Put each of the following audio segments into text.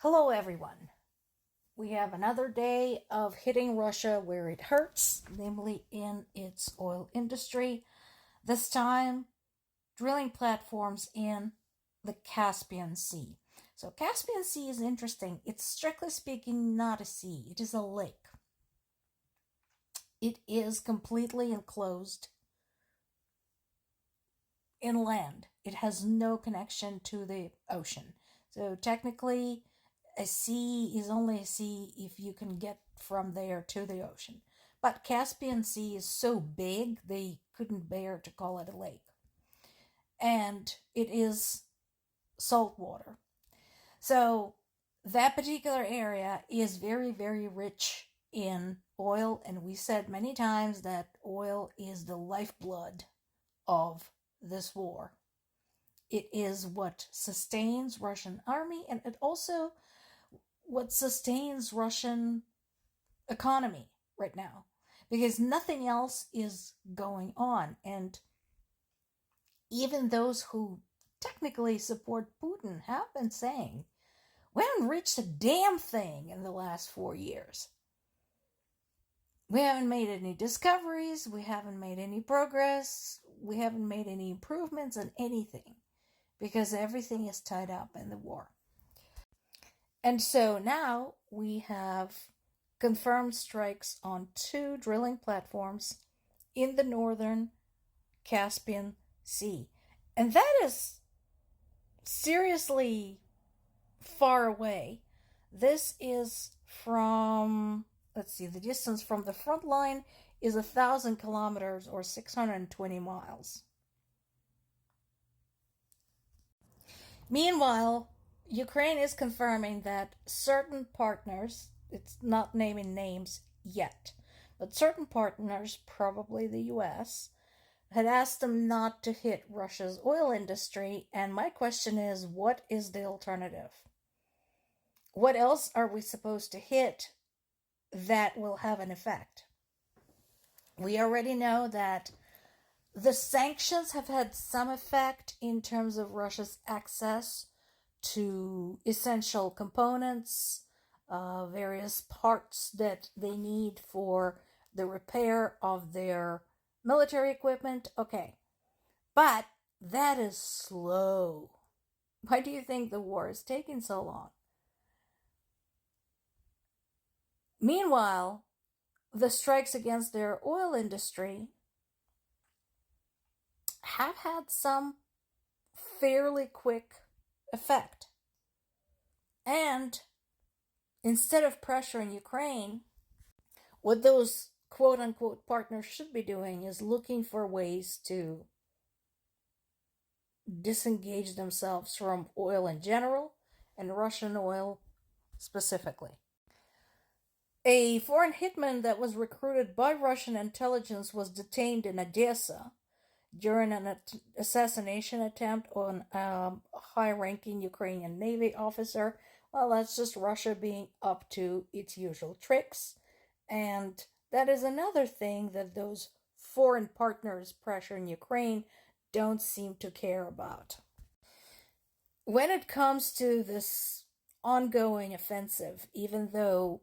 Hello, everyone. We have another day of hitting Russia where it hurts, namely in its oil industry. This time, drilling platforms in the Caspian Sea. So, Caspian Sea is interesting. It's strictly speaking not a sea, it is a lake. It is completely enclosed inland, it has no connection to the ocean. So, technically, a sea is only a sea if you can get from there to the ocean. But Caspian Sea is so big they couldn't bear to call it a lake. And it is salt water. So that particular area is very, very rich in oil. And we said many times that oil is the lifeblood of this war. It is what sustains Russian army, and it also what sustains Russian economy right now, because nothing else is going on. And even those who technically support Putin have been saying, we haven't reached a damn thing in the last 4 years. We haven't made any discoveries, we haven't made any progress, we haven't made any improvements in anything, because everything is tied up in the war. And so now we have confirmed strikes on 2 drilling platforms in the northern Caspian Sea. And that is seriously far away. This is from, let's see, the distance from the front line is 1,000 kilometers or 620 miles. Meanwhile, Ukraine is confirming that certain partners, it's not naming names yet, but certain partners, probably the US, had asked them not to hit Russia's oil industry. And my question is, what is the alternative? What else are we supposed to hit that will have an effect? We already know that the sanctions have had some effect in terms of Russia's access to essential components, various parts that they need for the repair of their military equipment. Okay, but that is slow. Why do you think the war is taking so long? Meanwhile, the strikes against their oil industry have had some fairly quick effect. And instead of pressuring Ukraine, what those quote unquote partners should be doing is looking for ways to disengage themselves from oil in general and Russian oil specifically. A foreign hitman that was recruited by Russian intelligence was detained in Odessa during an assassination attempt on a high-ranking Ukrainian Navy officer. Well, that's just Russia being up to its usual tricks. And that is another thing that those foreign partners pressuring Ukraine don't seem to care about. When it comes to this ongoing offensive, even though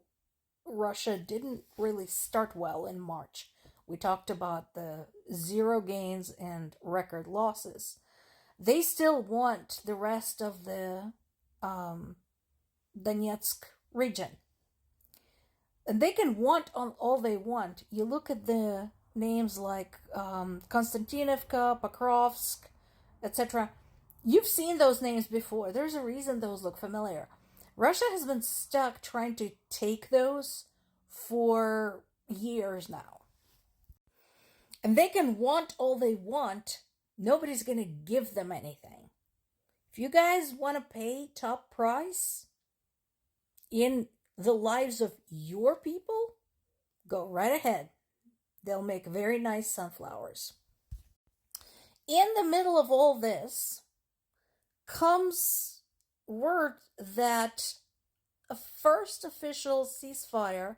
Russia didn't really start well in March, we talked about the zero gains and record losses, they still want the rest of the Donetsk region. And they can want on all they want. You look at the names like Konstantinovka, Pokrovsk, etc. You've seen those names before. There's a reason those look familiar. Russia has been stuck trying to take those for years now. And they can want all they want. Nobody's going to give them anything. If you guys want to pay top price in the lives of your people, go right ahead. They'll make very nice sunflowers. In the middle of all this comes word that a first official ceasefire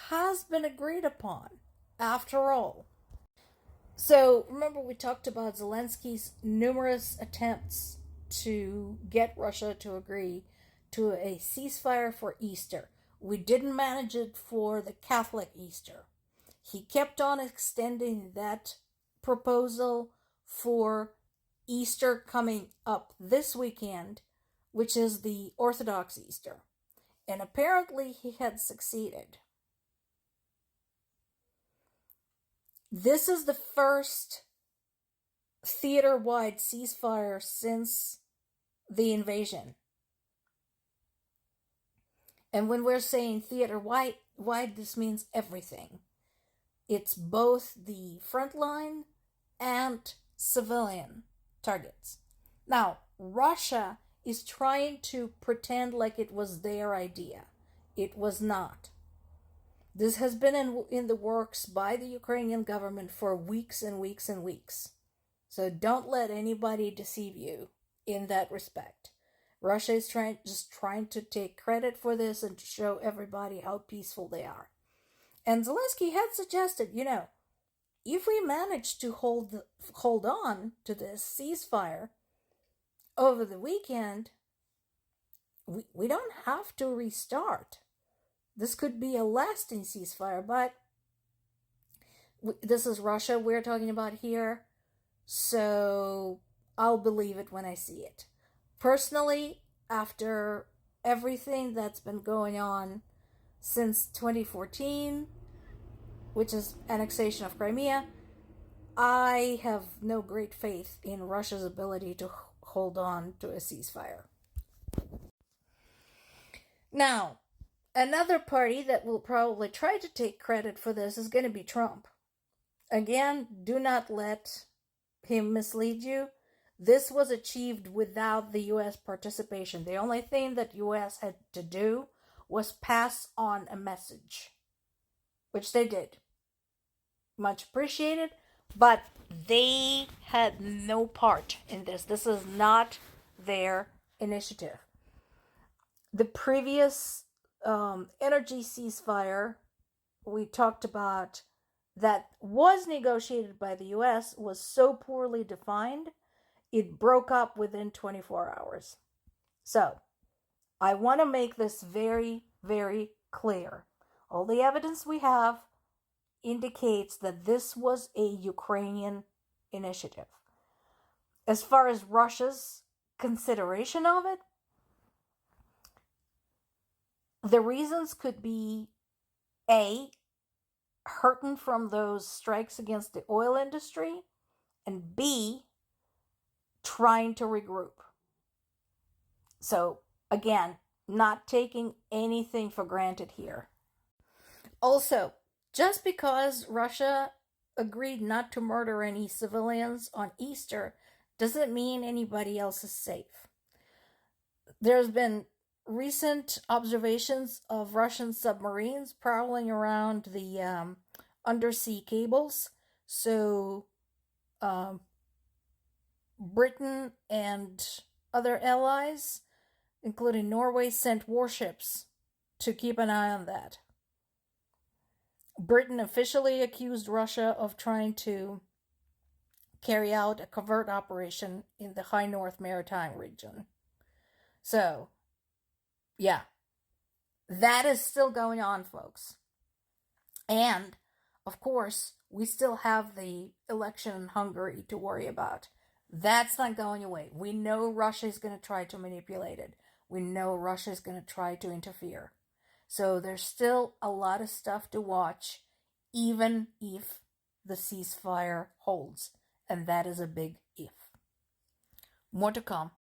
has been agreed upon after all. So remember, we talked about Zelensky's numerous attempts to get Russia to agree to a ceasefire for Easter. We didn't manage it for the Catholic Easter. He kept on extending that proposal for Easter coming up this weekend, which is the Orthodox Easter. And apparently he had succeeded. This is the first theater-wide ceasefire since the invasion. And when we're saying theater-wide, this means everything. It's both the frontline and civilian targets. Now, Russia is trying to pretend like it was their idea. It was not. This has been in the works by the Ukrainian government for weeks and weeks and weeks. So don't let anybody deceive you in that respect. Russia is just trying to take credit for this and to show everybody how peaceful they are. And Zelensky had suggested, if we manage to hold on to this ceasefire over the weekend, we don't have to restart. This could be a lasting ceasefire, but this is Russia we're talking about here, so I'll believe it when I see it. Personally, after everything that's been going on since 2014, which is annexation of Crimea, I have no great faith in Russia's ability to hold on to a ceasefire. Now, another party that will probably try to take credit for this is going to be Trump. Again, do not let him mislead you. This was achieved without the U.S. participation. The only thing that U.S. had to do was pass on a message, which they did. Much appreciated, but they had no part in this. This is not their initiative. The previous energy ceasefire we talked about that was negotiated by the U.S. was so poorly defined, it broke up within 24 hours. So, I want to make this very, very clear. All the evidence we have indicates that this was a Ukrainian initiative. As far as Russia's consideration of it, the reasons could be A, hurting from those strikes against the oil industry, and B, trying to regroup. So, again, not taking anything for granted here. Also, just because Russia agreed not to murder any civilians on Easter doesn't mean anybody else is safe. There's been recent observations of Russian submarines prowling around the undersea cables. So Britain and other allies, including Norway, sent warships to keep an eye on that. Britain officially accused Russia of trying to carry out a covert operation in the High North Maritime region. So, yeah, that is still going on, folks. And, of course, we still have the election in Hungary to worry about. That's not going away. We know Russia is going to try to manipulate it. We know Russia is going to try to interfere. So there's still a lot of stuff to watch, even if the ceasefire holds. And that is a big if. More to come.